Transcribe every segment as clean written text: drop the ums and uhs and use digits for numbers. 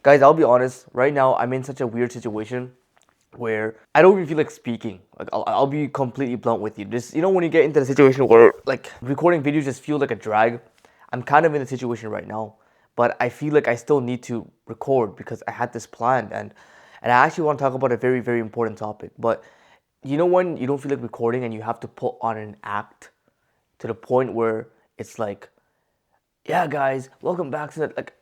Guys, I'll be honest, right now I'm in such a weird situation where I don't even feel like speaking. Like I'll be completely blunt with you. Just when you get into the situation where like recording videos just feel like a drag. I'm kind of in a situation right now, but I feel like I still need to record because I had this planned and I actually want to talk about a very very important topic. But when you don't feel like recording and you have to put on an act to the point where it's like, yeah, guys, welcome back to that. Like,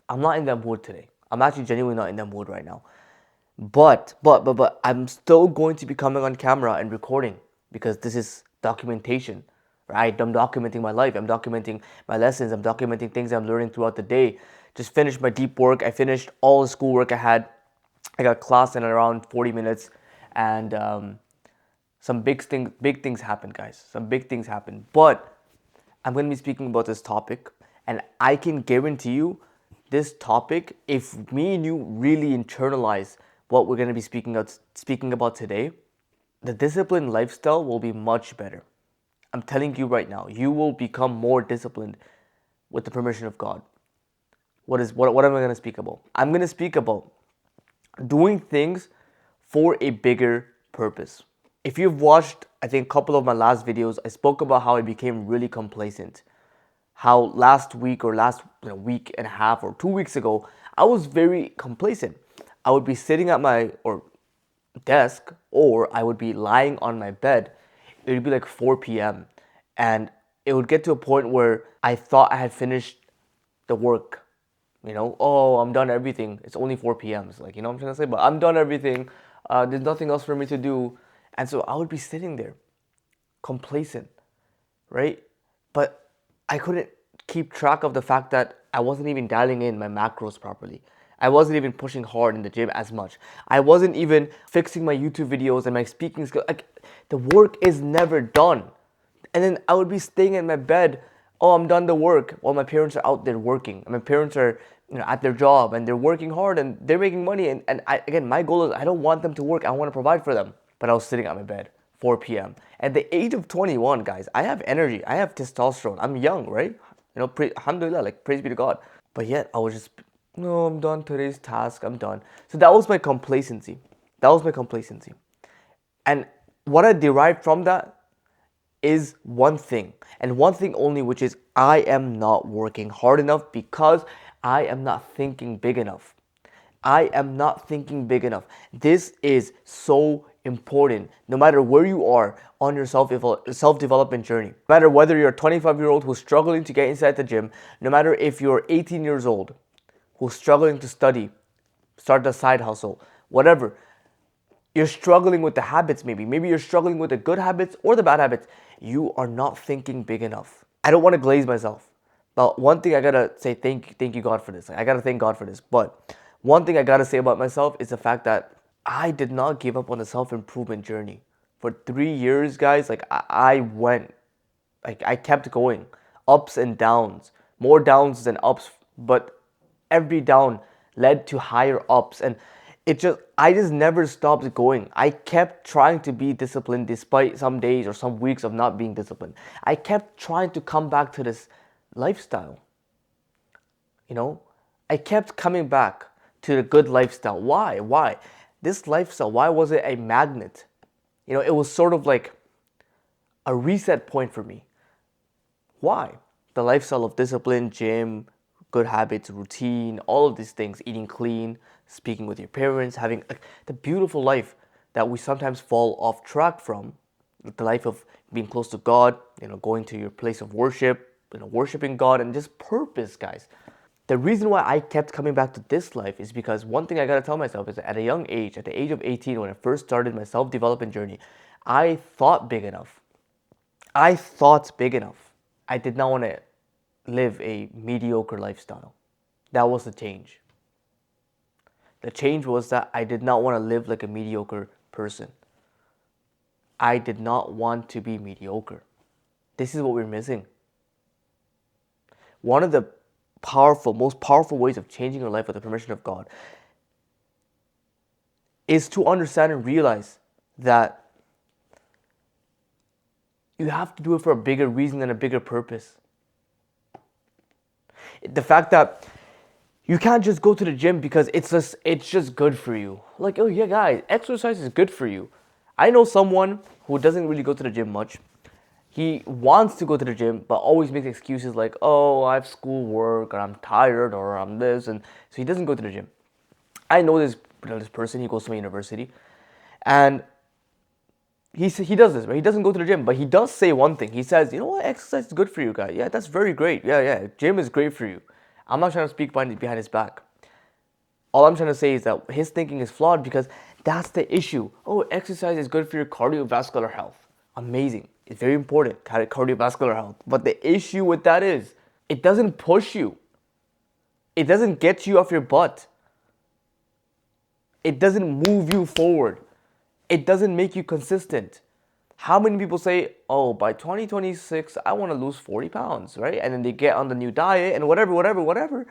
I'm not in that mood today. I'm actually genuinely not in that mood right now. But I'm still going to be coming on camera and recording because this is documentation, right? I'm documenting my life. I'm documenting my lessons. I'm documenting things I'm learning throughout the day. Just finished my deep work. I finished all the schoolwork I had. I got class in around 40 minutes, and some big things happened, guys. Some big things happened. But I'm going to be speaking about this topic, and I can guarantee you this topic, if me and you really internalize what we're going to be speaking about today, the disciplined lifestyle will be much better. I'm telling you right now, you will become more disciplined with the permission of God. What am I going to speak about? I'm going to speak about doing things for a bigger purpose. If you've watched, I think, a couple of my last videos, I spoke about how I became really complacent. How last week or last week and a half or 2 weeks ago, I was very complacent. I would be sitting at my desk or I would be lying on my bed. It would be like 4 p.m. and it would get to a point where I thought I had finished the work. Oh, I'm done everything. It's only 4 p.m. It's like, what I'm trying to say? But I'm done everything. There's nothing else for me to do. And so I would be sitting there complacent, right? But I couldn't keep track of the fact that I wasn't even dialing in my macros properly. I wasn't even pushing hard in the gym as much. I wasn't even fixing my YouTube videos and my speaking skills. Like, the work is never done. And then I would be staying in my bed. Oh, I'm done the work while my parents are out there working. And my parents are at their job and they're working hard and they're making money. And again, my goal is I don't want them to work. I want to provide for them. But I was sitting at my bed, 4 p.m. At the age of 21, guys, I have energy. I have testosterone. I'm young, right? Alhamdulillah, like praise be to God. But yet I was just, no, I'm done today's task. I'm done. So that was my complacency. That was my complacency. And what I derived from that is one thing, and one thing only, which is I am not working hard enough because I am not thinking big enough. I am not thinking big enough. This is so important. No matter where you are on your self-development journey, no matter whether you're a 25-year-old who's struggling to get inside the gym, no matter if you're 18 years old who's struggling to study, start a side hustle, whatever, you're struggling with the habits maybe you're struggling with the good habits or the bad habits, you are not thinking big enough. I don't want to glaze myself, but one thing I gotta say, thank you God for this. I gotta thank God for this. But one thing I gotta say about myself is the fact that I did not give up on the self-improvement journey. For 3 years, guys, like I went, like I kept going, ups and downs, more downs than ups, but every down led to higher ups, and I just never stopped going. I kept trying to be disciplined despite some days or some weeks of not being disciplined. I kept trying to come back to this lifestyle. you know I kept coming back to the good lifestyle. Why this lifestyle? Why was it a magnet? It was sort of like a reset point for me. Why? The lifestyle of discipline, gym, good habits, routine, all of these things, eating clean, speaking with your parents, having the beautiful life that we sometimes fall off track from, the life of being close to God, going to your place of worship, worshiping God, and just purpose, guys. The reason why I kept coming back to this life is because one thing I gotta tell myself is that at a young age, at the age of 18, when I first started my self-development journey, I thought big enough. I thought big enough. I did not want to live a mediocre lifestyle. That was the change. The change was that I did not want to live like a mediocre person. I did not want to be mediocre. This is what we're missing. One of the most powerful ways of changing your life with the permission of God is to understand and realize that you have to do it for a bigger reason and a bigger purpose. The fact that You can't just go to the gym because it's just good for you. Like, oh yeah, guys, exercise is good for you. I know someone who doesn't really go to the gym much. He wants to go to the gym, but always makes excuses like, oh, I have school work, or I'm tired, or I'm this, and so he doesn't go to the gym. I know this person. He goes to my university, and he does this, but he doesn't go to the gym. But he does say one thing. He says, you know what, exercise is good for you, guy. Yeah, that's very great. Yeah, gym is great for you. I'm not trying to speak behind his back. All I'm trying to say is that his thinking is flawed because that's the issue. Oh, exercise is good for your cardiovascular health. Amazing. It's very important, cardiovascular health. But the issue with that is it doesn't push you. It doesn't get you off your butt. It doesn't move you forward. It doesn't make you consistent. How many people say, oh, by 2026, I want to lose 40 pounds, right? And then they get on the new diet and whatever.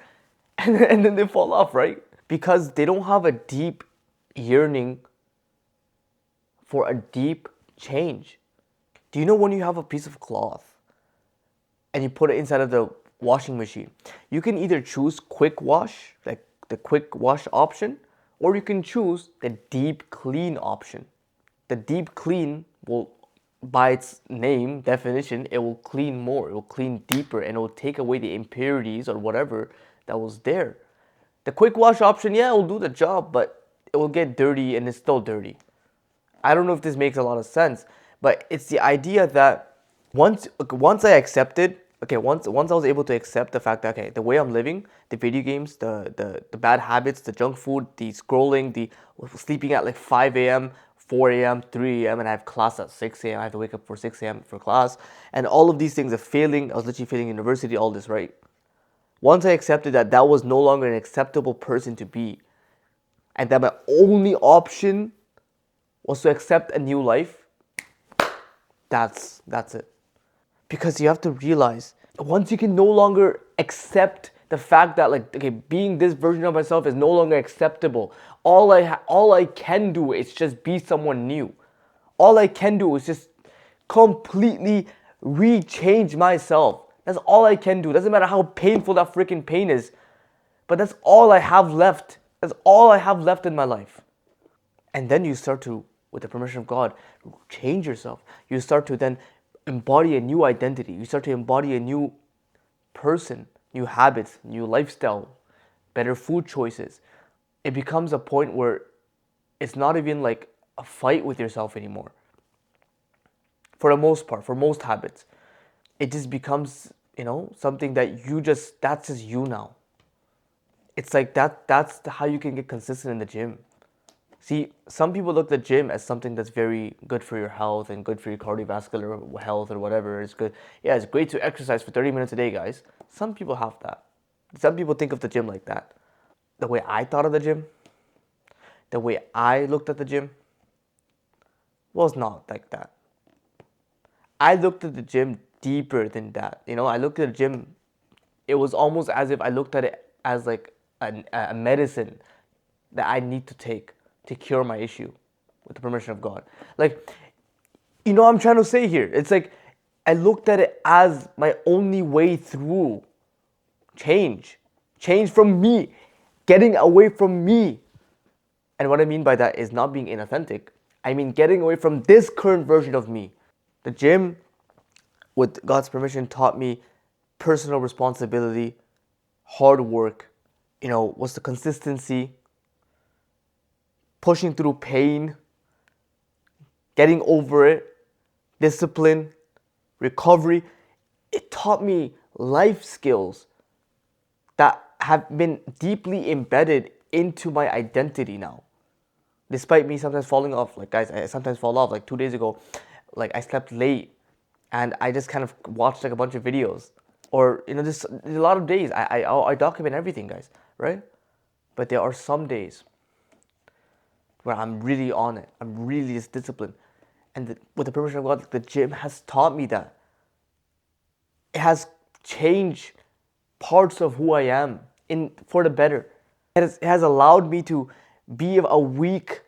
And then they fall off, right? Because they don't have a deep yearning for a deep change. Do you know when you have a piece of cloth and you put it inside of the washing machine, you can either choose quick wash, like the quick wash option, or you can choose the deep clean option. The deep clean will, by its name, definition, it will clean more, it will clean deeper, and it will take away the impurities or whatever that was there. The quick wash option, yeah, it will do the job, but it will get dirty and it's still dirty. I don't know if this makes a lot of sense, but it's the idea that once I accepted, okay, once I was able to accept the fact that, okay, the way I'm living, the video games, the bad habits, the junk food, the scrolling, the sleeping at like 5 a.m., 4 a.m., 3 a.m., and I have class at 6 a.m. I have to wake up for 6 a.m. for class, and all of these things are failing. I was literally failing university, all this, right? Once I accepted that that was no longer an acceptable person to be, and that my only option was to accept a new life, that's it. Because you have to realize, once you can no longer accept the fact that, like, okay, being this version of myself is no longer acceptable. All I can do is just be someone new. All I can do is just completely rechange myself. That's all I can do. Doesn't matter how painful that freaking pain is, but that's all I have left. That's all I have left in my life. And then you start to, with the permission of God, change yourself. You start to then embody a new identity. You start to embody a new person, new habits, new lifestyle, better food choices. It becomes a point where it's not even like a fight with yourself anymore. For the most part, for most habits, it just becomes, something that that's just you now. It's like that's how you can get consistent in the gym. See, some people look at the gym as something that's very good for your health and good for your cardiovascular health or whatever. It's good. Yeah, it's great to exercise for 30 minutes a day, guys. Some people have that. Some people think of the gym like that. The way I thought of the gym, the way I looked at the gym, was not like that. I looked at the gym deeper than that. I looked at the gym, it was almost as if I looked at it as like a medicine that I need to take to cure my issue with the permission of God. Like, I'm trying to say here, it's like I looked at it as my only way through change from me, getting away from me. And what I mean by that is not being inauthentic. I mean getting away from this current version of me. The gym, with God's permission, taught me personal responsibility, hard work, what's the consistency, pushing through pain, getting over it, discipline, recovery. It taught me life skills that have been deeply embedded into my identity now. Despite me sometimes falling off, like, guys, I sometimes fall off. Like 2 days ago, like, I slept late and I just kind of watched like a bunch of videos. Or, there's a lot of days I document everything, guys, right? But there are some days where I'm really on it. I'm really just disciplined. And with the permission of God, the gym has taught me that. It has changed parts of who I am for the better. It has allowed me to be a weak,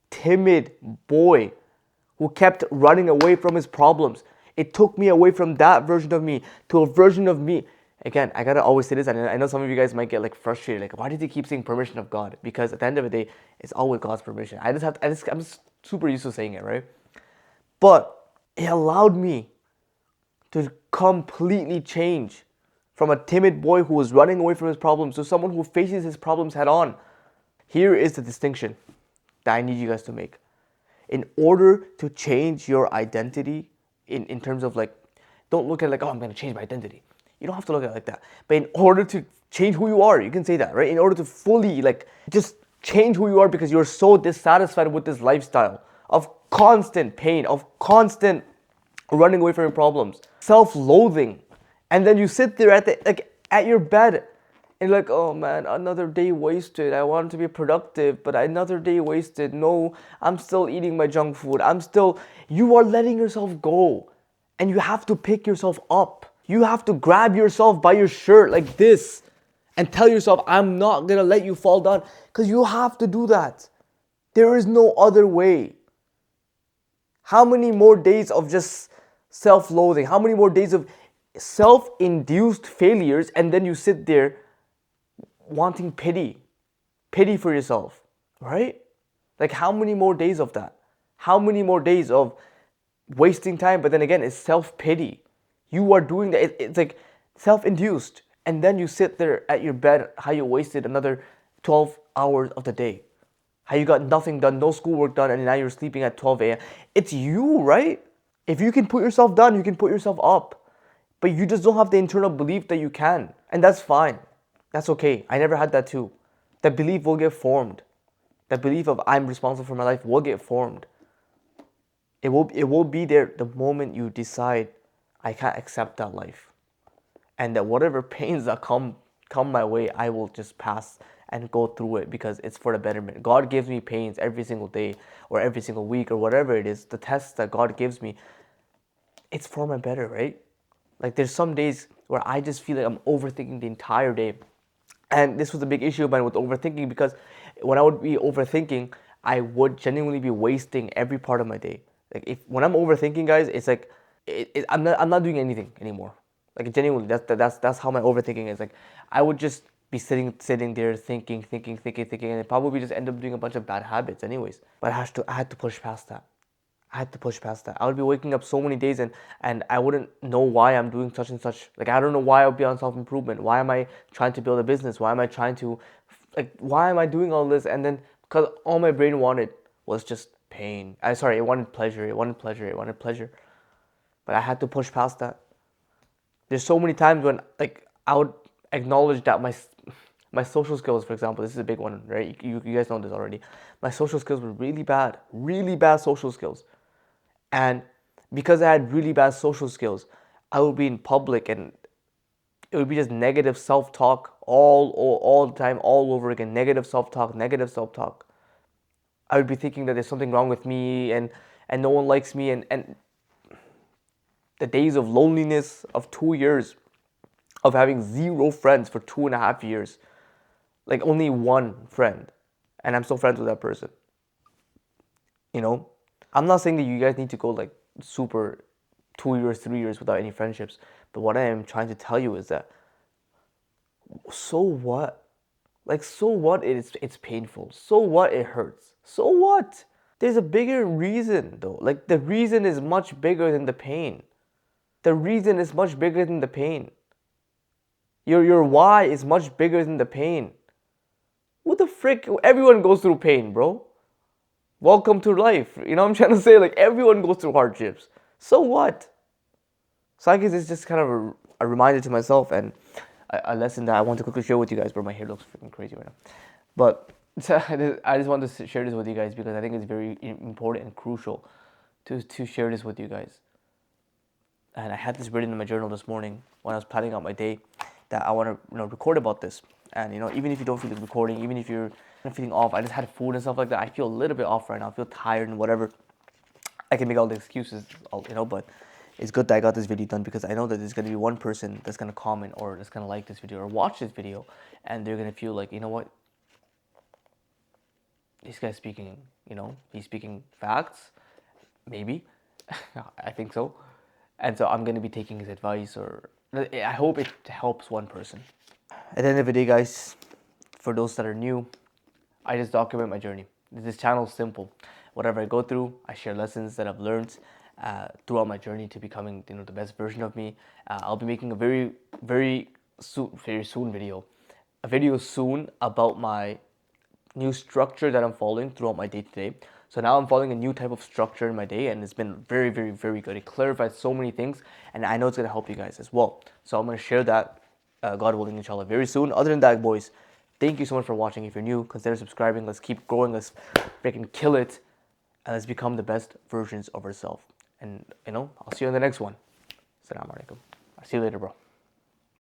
timid boy who kept running away from his problems. It took me away from that version of me to a version of me Again, I gotta always say this, and I know some of you guys might get like frustrated, like, why did they keep saying permission of God? Because at the end of the day, it's always God's permission. I'm just super used to saying it, right? But it allowed me to completely change from a timid boy who was running away from his problems to someone who faces his problems head on. Here is the distinction that I need you guys to make. In order to change your identity, in terms of like, don't look at it like, oh, I'm going to change my identity. You don't have to look at it like that. But in order to change who you are, you can say that, right? In order to fully like just change who you are because you're so dissatisfied with this lifestyle of constant pain, of constant running away from your problems, self-loathing, and then you sit there at your bed and you're like, oh man, another day wasted. I want to be productive, but another day wasted. No, I'm still eating my junk food. You are letting yourself go. And you have to pick yourself up. You have to grab yourself by your shirt like this and tell yourself, I'm not gonna let you fall down. Because you have to do that. There is no other way. How many more days of just self-loathing? How many more days of self-induced failures, and then you sit there wanting pity for yourself, right? Like, how many more days of that? How many more days of wasting time? But then again, it's self-pity. You are doing that. It's like self-induced, and then you sit there at your bed, how you wasted another 12 hours of the day, how you got nothing done, no schoolwork done, and now you're sleeping at 12 a.m. It's you, right? If you can put yourself down, you can put yourself up. But you just don't have the internal belief that you can. And that's fine. That's okay. I never had that too. That belief will get formed. That belief of I'm responsible for my life will get formed. It will be there the moment you decide I can't accept that life. And that whatever pains that come my way, I will just pass and go through it because it's for the betterment. God gives me pains every single day or every single week or whatever it is. The tests that God gives me, it's for my better, right? Like, there's some days where I just feel like I'm overthinking the entire day. And this was a big issue of mine with overthinking, because when I would be overthinking, I would genuinely be wasting every part of my day. Like, when I'm overthinking, guys, it's like I'm not doing anything anymore. Like, genuinely, that's how my overthinking is. Like, I would just be sitting there thinking, and probably just end up doing a bunch of bad habits, anyways. But I had to push past that. I had to push past that. I would be waking up so many days and I wouldn't know why I'm doing such and such. Like, I don't know why I would be on self-improvement. Why am I trying to build a business? Why am I trying to, like, why am I doing all this? And then, because all my brain wanted was just pain. It wanted pleasure. It wanted pleasure. It wanted pleasure. But I had to push past that. There's so many times when, like, I would acknowledge that my social skills, for example, this is a big one, right? You guys know this already. My social skills were really bad social skills. And because I had really bad social skills, I would be in public and it would be just negative self-talk all the time, all over again. Negative self-talk, negative self-talk. I would be thinking that there's something wrong with me and no one likes me. And the days of loneliness of 2 years, of having zero friends for 2.5 years, like only one friend, and I'm still friends with that person. You know, I'm not saying that you guys need to go like super 2 years, 3 years without any friendships. But what I am trying to tell you is that, so what? Like, so what? It's painful. So what? It hurts. So what? There's a bigger reason though. Like, the reason is much bigger than the pain. The reason is much bigger than the pain. Your why is much bigger than the pain. What the frick? Everyone goes through pain, bro. Welcome to life. You know what I'm trying to say? Like, everyone goes through hardships. So what? So I guess it's just kind of a reminder to myself and a lesson that I want to quickly share with you guys. Bro, my hair looks freaking crazy right now. But I just want to share this with you guys because I think it's very important and crucial to share this with you guys. And I had this written in my journal this morning when I was planning out my day, that I want to record about this. And even if you don't feel like recording, even if you're feeling off, I just had food and stuff like that. I feel a little bit off right now. I feel tired and whatever. I can make all the excuses, but it's good that I got this video done, because I know that there's going to be one person that's going to comment or that's going to like this video or watch this video, and they're going to feel like, you know what, this guy's speaking, he's speaking facts, maybe. I think so. And so I'm going to be taking his advice, or I hope it helps one person. At the end of the day, guys, for those that are new, I just document my journey. This channel is simple. Whatever I go through, I share lessons that I've learned throughout my journey to becoming, the best version of me. I'll be making a very soon video soon about my new structure that I'm following throughout my day to day. So now I'm following a new type of structure in my day, and it's been very good. It clarifies so many things, and I know it's gonna help you guys as well. So I'm gonna share that, God willing, inshallah, very soon. Other than that, boys, thank you so much for watching. If you're new, consider subscribing. Let's keep growing. Let's freaking kill it, and let's become the best versions of ourselves. And I'll see you in the next one. Assalamu alaikum. I'll see you later, bro.